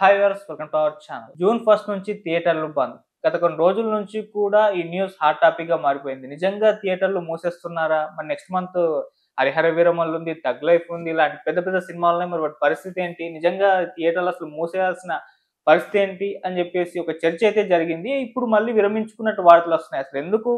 Hi viewers, welcome to our channel. June 1 నుంచి థియేటర్లు బంద్. గత కొన్ని రోజుల నుంచి కూడా ఈ న్యూస్ హాట్ టాపిక్ గా మారిపోయింది. నిజంగా థియేటర్లు మూసేస్తున్నారా? మరి నెక్స్ట్ మంత్ హరిహర వీరమల్లు ఉంది, థగ్ లైఫ్ ఉంది, ఇలాంటి పెద్ద పెద్ద సినిమాలున్నాయి. మరి వాటి పరిస్థితి ఏంటి? నిజంగా థియేటర్లు అసలు మూసేయాల్సిన పరిస్థితి ఏంటి అని చెప్పేసి ఒక చర్చ అయితే జరిగింది. ఇప్పుడు మళ్ళీ విరమించుకున్నట్టు వార్తలు వస్తున్నాయి. అసలు ఎందుకు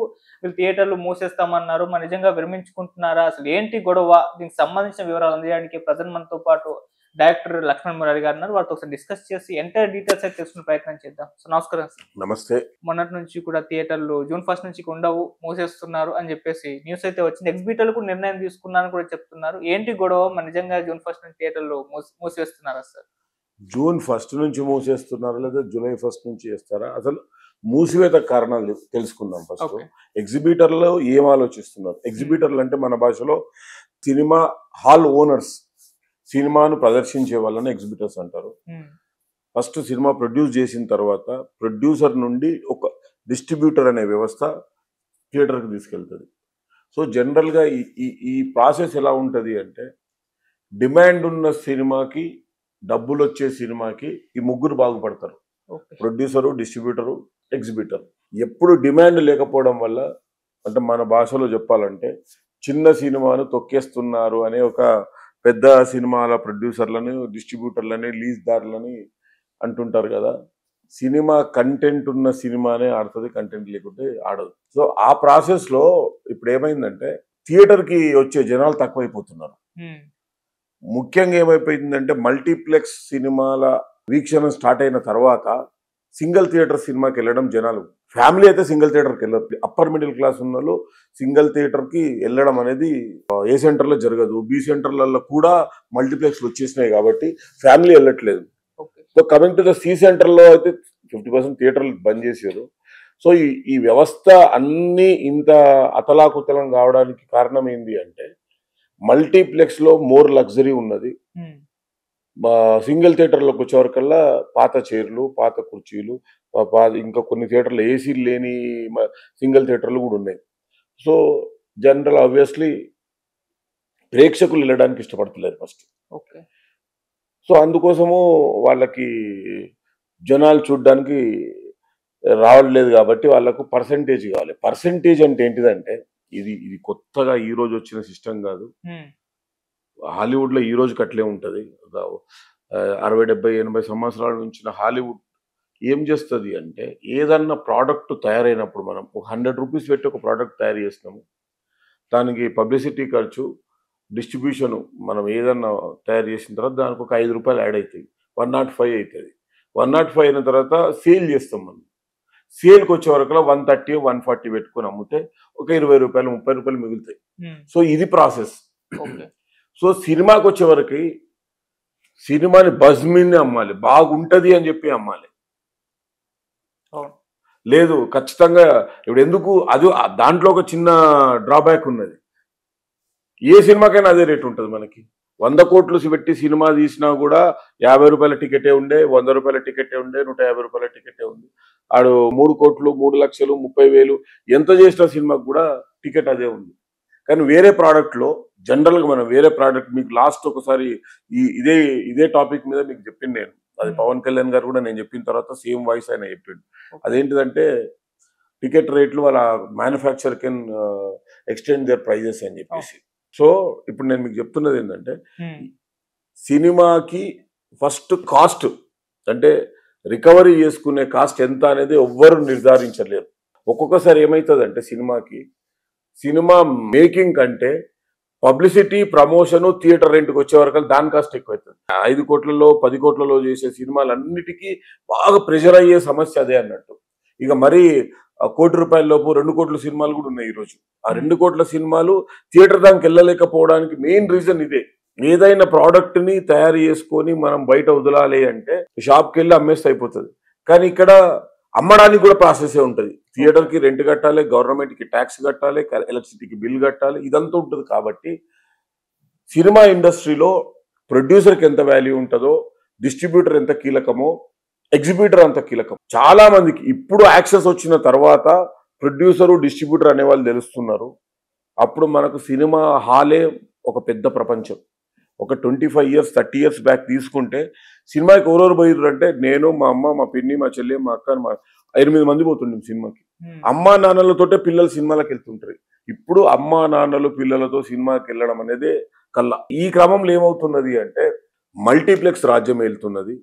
వీళ్ళు థియేటర్లు మూసేస్తామన్నారు? మరి నిజంగా విరమించుకుంటున్నారా? అసలు ఏంటి గొడవ? దీనికి సంబంధించిన వివరాలు అందజేయడానికి ప్రజెంట్ మనతో పాటు డైరెక్టర్ లక్ష్మణ్ మురారి గారు ఉన్నారు. వారితో ఒకసారి డిస్కస్ చేసి ఎంటైర్ డీటెయిల్స్ అయితే తెలుసుకునే ప్రయత్నం చేద్దాం. సో నమస్కారం సార్. నమస్తే. మొన్నటి నుంచి కూడా థియేటర్లు జూన్ 1 నుంచి ఉండవు, మూసేస్తున్నారు అని చెప్పేసి న్యూస్ అయితే వచ్చింది. ఎగ్జిబిటర్లు కూడా నిర్ణయం తీసుకున్నారని కూడా చెప్తున్నారు. ఏంటి గొడవ? మరి నిజంగా జూన్ 1 నుంచి థియేటర్లు మూసేస్తున్నారా సార్? జూన్ 1 నుంచి మూసేస్తున్నారా లేదా జూలై 1 నుంచి చేస్తారా? అసలు మూసివేత కారణాలు తెలుసుకుందాం ఫస్ట్. ఓకే. ఎగ్జిబిటర్లు ఏం ఆలోచిస్తున్నారు? ఎగ్జిబిటర్లు అంటే మన భాషలో సినిమా హాల్ ఓనర్స్, సినిమాను ప్రదర్శించే వాళ్ళని ఎగ్జిబిటర్స్ అంటారు. ఫస్ట్ సినిమా ప్రొడ్యూస్ చేసిన తర్వాత ప్రొడ్యూసర్ నుండి ఒక డిస్ట్రిబ్యూటర్ అనే వ్యవస్థ థియేటర్కి తీసుకెళ్తుంది. సో జనరల్గా ఈ ప్రాసెస్ ఎలా ఉంటుంది అంటే, డిమాండ్ ఉన్న సినిమాకి, డబ్బులు వచ్చే సినిమాకి ఈ ముగ్గురు బాగుపడతారు: ప్రొడ్యూసరు, డిస్ట్రిబ్యూటరు, ఎగ్జిబిటర్. ఎప్పుడు డిమాండ్ లేకపోవడం వల్ల, అంటే మన భాషలో చెప్పాలంటే చిన్న సినిమాను తొక్కేస్తున్నారు అనే ఒక పెద్ద సినిమాల ప్రొడ్యూసర్లని, డిస్ట్రిబ్యూటర్లని, లీజ్దారులని అంటుంటారు కదా. సినిమా కంటెంట్ ఉన్న సినిమానే ఆడుతుంది, కంటెంట్ లేకుంటే ఆడదు. సో ఆ ప్రాసెస్లో ఇప్పుడు ఏమైందంటే, థియేటర్కి వచ్చే జనాలు తక్కువైపోతున్నారు. ముఖ్యంగా ఏమైపోయిందంటే, మల్టీప్లెక్స్ సినిమాల వీక్షణ స్టార్ట్ అయిన తర్వాత సింగిల్ థియేటర్ సినిమాకి వెళ్ళడం జనాలు, ఫ్యామిలీ అయితే సింగిల్ థియేటర్కి వెళ్ళరు. అప్పర్ మిడిల్ క్లాస్ ఉన్న వాళ్ళు సింగిల్ థియేటర్కి వెళ్ళడం అనేది ఏ సెంటర్లో జరగదు. బి సెంటర్లలో కూడా మల్టీప్లెక్స్లు వచ్చేసినాయి కాబట్టి ఫ్యామిలీ వెళ్ళట్లేదు. So coming to the C సెంటర్లో అయితే 50% థియేటర్లు బంద్ చేశారు. సో ఈ వ్యవస్థ అన్నీ ఇంత అతలాకుతలం కావడానికి కారణం ఏంటి అంటే, మల్టీప్లెక్స్లో మోర్ లగ్జరీ ఉన్నది. సింగిల్ థియేటర్లోకి వచ్చేవరకల్లా పాత చైర్లు, పాత కుర్చీలు, ఇంకా కొన్ని థియేటర్లు ఏసీలు లేని సింగిల్ థియేటర్లు కూడా ఉన్నాయి. సో జనరల్ ఆబ్వియస్లీ ప్రేక్షకులు వెళ్ళడానికి ఇష్టపడతలేరు ఫస్ట్. సో అందుకోసము వాళ్ళకి జనాలు చూడడానికి రావట్లేదు కాబట్టి వాళ్ళకు పర్సంటేజ్ కావాలి. పర్సంటేజ్ అంటే ఏంటిదంటే, ఇది కొత్తగా ఈ రోజు వచ్చిన సిస్టమ్ కాదు. హాలీవుడ్లో ఈ రోజుకి అట్లే ఉంటుంది. 60, 70, 80 సంవత్సరాల నుంచి హాలీవుడ్ ఏం చేస్తుంది అంటే, ఏదన్నా ప్రోడక్ట్ తయారైనప్పుడు మనం 100 రూపీస్ పెట్టి ఒక ప్రోడక్ట్ తయారు చేసినాము, దానికి పబ్లిసిటీ ఖర్చు, డిస్ట్రిబ్యూషన్, మనం ఏదన్నా తయారు చేసిన తర్వాత దానికి ఒక 5 రూపాయలు యాడ్ అవుతాయి, 105 అవుతుంది. 105 అయిన తర్వాత సేల్ చేస్తాం. మనం సేల్కి వచ్చే వరకు 130, 140 పెట్టుకుని అమ్మితే ఒక 20 రూపాయలు, 30 రూపాయలు మిగులుతాయి. సో ఇది ప్రాసెస్. సో సినిమాకి వచ్చే వరకు సినిమాని బజ్ మీదనే అమ్మాలి, బాగుంటది అని చెప్పి అమ్మాలి. లేదు ఖచ్చితంగా ఇప్పుడు ఎందుకు, అది దాంట్లో ఒక చిన్న డ్రాబ్యాక్ ఉన్నది. ఏ సినిమాకైనా అదే రేట్ ఉంటుంది. మనకి 100 కోట్లు పెట్టి సినిమా తీసినా కూడా 50 రూపాయల టికెటే ఉండే, 100 రూపాయల టికెటే ఉండే, 150 రూపాయల టికెటే ఉంది. ఆడు 3 కోట్లు, 3 లక్షలు, 30,000 ఎంత చేసిన సినిమాకి కూడా టికెట్ అదే ఉంది. కానీ వేరే ప్రోడక్ట్లో జనరల్గా మనం వేరే ప్రోడక్ట్, మీకు లాస్ట్ ఒకసారి ఇదే టాపిక్ మీద మీకు చెప్పింది నేను, అది పవన్ కళ్యాణ్ గారు కూడా నేను చెప్పిన తర్వాత సేమ్ వాయిస్ ఆయన చెప్పిండు. అదేంటిదంటే, టికెట్ రేట్లు వాళ్ళ manufacture can extend their prices అని చెప్పేసి. సో ఇప్పుడు నేను మీకు చెప్తున్నది ఏంటంటే, సినిమాకి ఫస్ట్ కాస్ట్, అంటే రికవరీ చేసుకునే కాస్ట్ ఎంత అనేది ఎవ్వరు నిర్ధారించలేరు. ఒక్కొక్కసారి ఏమవుతుందంటే, సినిమా మేకింగ్ కంటే పబ్లిసిటీ, ప్రమోషను, థియేటర్ రెంట్కి వచ్చే వరకు దాని కాస్ట్ ఎక్కువ అవుతుంది. 5 కోట్లలో 10 కోట్లలో చేసే సినిమాలన్నిటికీ బాగా ప్రెషర్ అయ్యే సమస్య అదే అన్నట్టు. ఇక మరి 1 కోటి రూపాయల లోపు 2 కోట్ల సినిమాలు కూడా ఉన్నాయి ఈరోజు. ఆ 2 కోట్ల సినిమాలు థియేటర్ దానికి వెళ్ళలేకపోవడానికి మెయిన్ రీజన్ ఇదే. ఏదైనా ప్రోడక్ట్ని తయారు చేసుకొని మనం బయట వదలాలి అంటే షాప్కి వెళ్ళి అమ్మేస్తే అయిపోతుంది. కానీ ఇక్కడ అమ్మడానికి కూడా ప్రాసెస్ ఉంటుంది. థియేటర్కి రెంట్ కట్టాలి, గవర్నమెంట్కి ట్యాక్స్ కట్టాలి, ఎలక్ట్రిసిటీకి బిల్ కట్టాలి, ఇదంతా ఉంటుంది. కాబట్టి సినిమా ఇండస్ట్రీలో ప్రొడ్యూసర్కి ఎంత వాల్యూ ఉంటుందో, డిస్ట్రిబ్యూటర్ ఎంత కీలకమో, ఎగ్జిబిటర్ అంత కీలకం. చాలా మందికి ఇప్పుడు యాక్సెస్ వచ్చిన తర్వాత ప్రొడ్యూసరు, డిస్ట్రిబ్యూటర్ అనే వాళ్ళు తెలుస్తున్నారు. అప్పుడు మనకు సినిమా హాలే ఒక పెద్ద ప్రపంచం. ఒక 25 years 30 years బ్యాక్ తీసుకుంటే సినిమాకి ఎవరెవరు పోయిర్రు అంటే నేను, మా అమ్మ, మా పిన్ని, మా చెల్లి, మా అక్క, మా 8 మంది పోతుండే సినిమాకి. అమ్మా నాన్నలతోటే పిల్లలు సినిమాలకు వెళ్తుంటారు. ఇప్పుడు అమ్మా నాన్నలు పిల్లలతో సినిమాకి వెళ్ళడం అనేది కల్లా. ఈ క్రమంలో ఏమవుతున్నది అంటే మల్టీప్లెక్స్ రాజ్యం వెళ్తున్నది.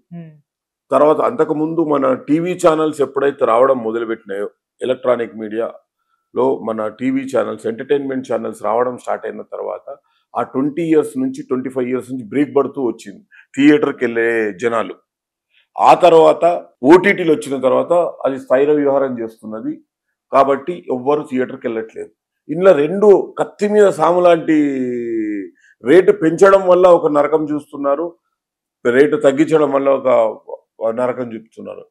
తర్వాత అంతకుముందు మన టీవీ ఛానల్స్ ఎప్పుడైతే రావడం మొదలుపెట్టినాయో, ఎలక్ట్రానిక్ మీడియాలో మన టీవీ ఛానల్స్, ఎంటర్టైన్మెంట్ ఛానల్స్ రావడం స్టార్ట్ అయిన తర్వాత ఆ 20 ఇయర్స్ నుంచి 25 ఇయర్స్ నుంచి బ్రేక్ పడుతూ వచ్చింది థియేటర్కి వెళ్ళే జనాలు. ఆ తర్వాత ఓటీటీలు వచ్చిన తర్వాత అది స్థైర్య వ్యవహారం చేస్తున్నది కాబట్టి ఎవ్వరు థియేటర్కి వెళ్ళట్లేదు. ఇందులో రెండు కత్తి మీద సాము లాంటి రేటు పెంచడం వల్ల ఒక నరకం చూస్తున్నారు, రేటు తగ్గించడం వల్ల ఒక నరకం చూపుతున్నారు.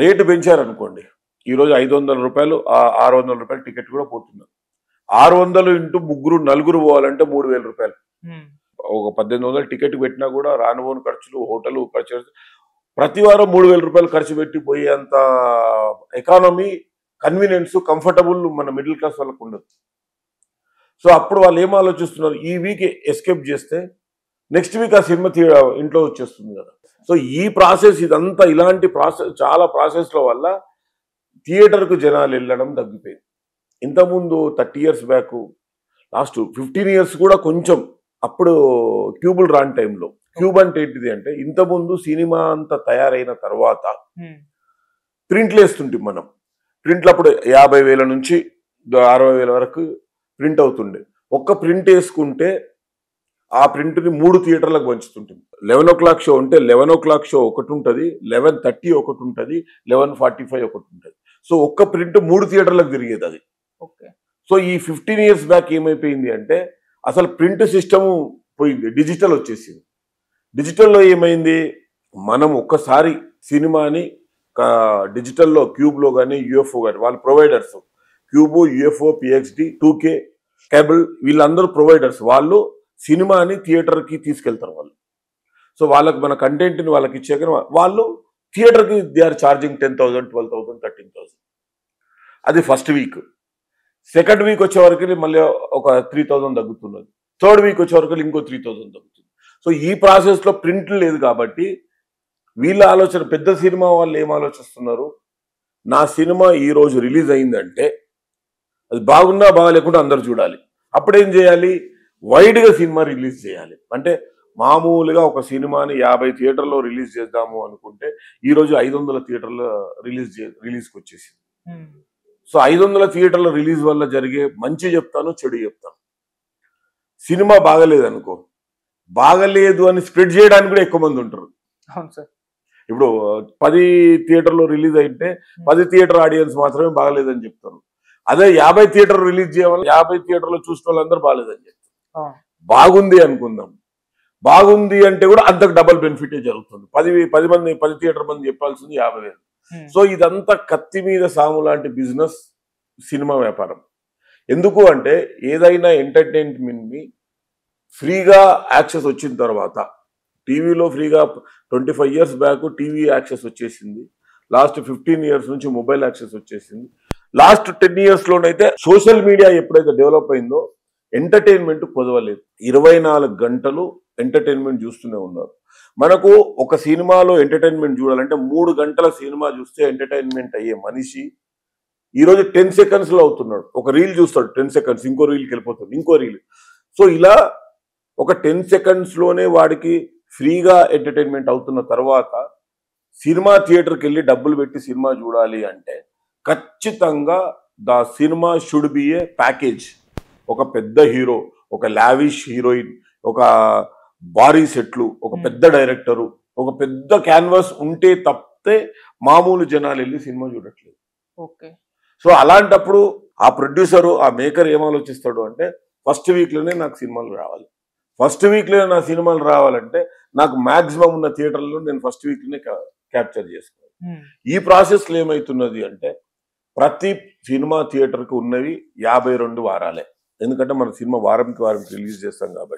రేటు పెంచారనుకోండి, ఈరోజు 500 రూపాయలు 600 రూపాయలు టికెట్ కూడా పోతున్నారు. 600 ఇంటూ ముగ్గురు నలుగురు పోవాలంటే 3000 రూపాయలు. ఒక 1800 టికెట్ పెట్టినా కూడా రానుపోని ఖర్చులు, హోటల్ ఖర్చు, ప్రతి వారం 3000 రూపాయలు ఖర్చు పెట్టి పోయేంత ఎకానమీ, కన్వీనియన్స్, కంఫర్టబుల్ మన మిడిల్ క్లాస్ వాళ్ళకు ఉండదు. సో అప్పుడు వాళ్ళు ఏం ఆలోచిస్తున్నారు, ఈ వీక్ ఎస్కేప్ చేస్తే నెక్స్ట్ వీక్ ఆ సినిమా ఇంట్లో వచ్చేస్తుంది కదా. సో ఈ ప్రాసెస్ ఇదంతా ఇలాంటి ప్రాసెస్, చాలా ప్రాసెస్ల వల్ల థియేటర్కు జనాలు వెళ్ళడం తగ్గిపోయింది. ఇంతకుముందు 30 ఇయర్స్ బ్యాక్, లాస్ట్ 15 ఇయర్స్ కూడా కొంచెం, అప్పుడు క్యూబుల్ రాని టైంలో, క్యూబ్ అంటే ఏంటిది అంటే ఇంతకుముందు సినిమా అంతా తయారైన తర్వాత ప్రింట్లు వేస్తుంటే మనం, ప్రింట్లు అప్పుడు 50,000 నుంచి 60,000 వరకు ప్రింట్ అవుతుండే. ఒక్క ప్రింట్ వేసుకుంటే ఆ ప్రింట్ని 3 థియేటర్లకు పంచుతుంటుంది. 11 o'clock షో ఉంటే 11 o'clock షో ఒకటి ఉంటుంది, 11:30 ఒకటి ఉంటుంది, 11:45 ఒకటి ఉంటుంది. సో ఒక్క ప్రింట్ 3 థియేటర్లకు తిరిగేది అది. సో ఈ 15 ఇయర్స్ బ్యాక్ ఏమైపోయింది అంటే అసలు ప్రింట్ సిస్టము పోయింది, డిజిటల్ వచ్చేసింది. డిజిటల్లో ఏమైంది, మనం ఒక్కసారి సినిమాని డిజిటల్లో క్యూబ్లో కానీ యూఎఫ్ఓ కానీ, వాళ్ళు providers, Qube, UFO, PXD, 2K cable, వీళ్ళందరూ ప్రొవైడర్స్. వాళ్ళు సినిమాని థియేటర్కి తీసుకెళ్తారు వాళ్ళు. సో వాళ్ళకి మన కంటెంట్ని వాళ్ళకి ఇచ్చాక వాళ్ళు థియేటర్కి దే ఆర్ ఛార్జింగ్ 10,000, 12,000, 13,000. అది ఫస్ట్ వీక్. సెకండ్ వీక్ వచ్చే వరకు మళ్ళీ ఒక 3,000 తగ్గుతున్నది. థర్డ్ వీక్ వచ్చే వరకు ఇంకో 3,000 తగ్గుతుంది. సో ఈ ప్రాసెస్లో ప్రింట్ లేదు కాబట్టి వీళ్ళ ఆలోచన, పెద్ద సినిమా వాళ్ళు ఏం ఆలోచిస్తున్నారు, నా సినిమా ఈరోజు రిలీజ్ అయిందంటే అది బాగున్నా బాగాలేకుండా అందరు చూడాలి. అప్పుడేం చేయాలి, వైడ్గా సినిమా రిలీజ్ చేయాలి. అంటే మామూలుగా ఒక సినిమాని 50 థియేటర్లో రిలీజ్ చేద్దాము అనుకుంటే ఈరోజు 500 థియేటర్లో రిలీజ్కి వచ్చేసింది. సో 500 థియేటర్ల రిలీజ్ వల్ల జరిగే మంచి చెప్తాను, చెడు చెప్తాను. సినిమా బాగలేదు అనుకో, బాగలేదు అని స్ప్రెడ్ చేయడానికి కూడా ఎక్కువ మంది ఉంటారు. ఇప్పుడు 10 థియేటర్లో రిలీజ్ అయితే 10 థియేటర్ ఆడియన్స్ మాత్రమే బాగలేదని చెప్తారు. అదే 50 థియేటర్ రిలీజ్ చేయాలి, 50 థియేటర్లో చూసిన వాళ్ళందరూ బాగలేదని చెప్తారు. బాగుంది అనుకుందాం, బాగుంది అంటే కూడా అంతకు డబల్ బెనిఫిటే జరుగుతుంది. 10 థియేటర్ మంది చెప్పాల్సింది 50,000. సో ఇదంతా కత్తి మీద సాము లాంటి బిజినెస్ సినిమా వ్యాపారం. ఎందుకు అంటే ఏదైనా ఎంటర్టైన్మెంట్ని ఫ్రీగా యాక్సెస్ వచ్చిన తర్వాత, టీవీలో ఫ్రీగా 25 ఇయర్స్ బ్యాక్ టీవీ యాక్సెస్ వచ్చేసింది, లాస్ట్ 15 ఇయర్స్ నుంచి మొబైల్ యాక్సెస్ వచ్చేసింది, లాస్ట్ 10 ఇయర్స్లోనైతే సోషల్ మీడియా ఎప్పుడైతే డెవలప్ అయిందో ఎంటర్టైన్మెంట్ కుదవలేదు. 24 గంటలు ఎంటర్టైన్మెంట్ చూస్తూనే ఉన్నారు. మనకు ఒక సినిమాలో ఎంటర్టైన్మెంట్ చూడాలంటే 3 గంటల సినిమా చూస్తే ఎంటర్టైన్మెంట్ అయ్యే మనిషి ఈరోజు 10 సెకండ్స్లో అవుతున్నాడు. ఒక రీల్ చూస్తాడు 10 సెకండ్స్, ఇంకో రీల్కి వెళ్ళిపోతాడు, ఇంకో రీల్. సో ఇలా ఒక 10 సెకండ్స్లోనే వాడికి ఫ్రీగా ఎంటర్టైన్మెంట్ అవుతున్న తర్వాత సినిమా థియేటర్కి వెళ్ళి డబ్బులు పెట్టి సినిమా చూడాలి అంటే ఖచ్చితంగా the cinema should be A package. ఒక పెద్ద హీరో, ఒక లావిష్ హీరోయిన్, ఒక భారీ సెట్లు, ఒక పెద్ద డైరెక్టరు, ఒక పెద్ద క్యాన్వాస్ ఉంటే తప్పితే మామూలు జనాలు వెళ్ళి సినిమా చూడట్లేదు. సో అలాంటప్పుడు ఆ ప్రొడ్యూసరు, ఆ మేకర్ ఏం ఆలోచిస్తాడు అంటే ఫస్ట్ వీక్లోనే నాకు సినిమాలు రావాలి, ఫస్ట్ వీక్లోనే నా సినిమాలు రావాలంటే నాకు మాక్సిమం ఉన్న థియేటర్లో నేను ఫస్ట్ వీక్లోనే క్యాప్చర్ చేసుకోవాలి. ఈ ప్రాసెస్లో ఏమవుతున్నది అంటే ప్రతి సినిమా థియేటర్కి ఉన్నవి 52 వారాలే. ఎందుకంటే మన సినిమా వారంకి వారం రిలీజ్ చేస్తాం కాబట్టి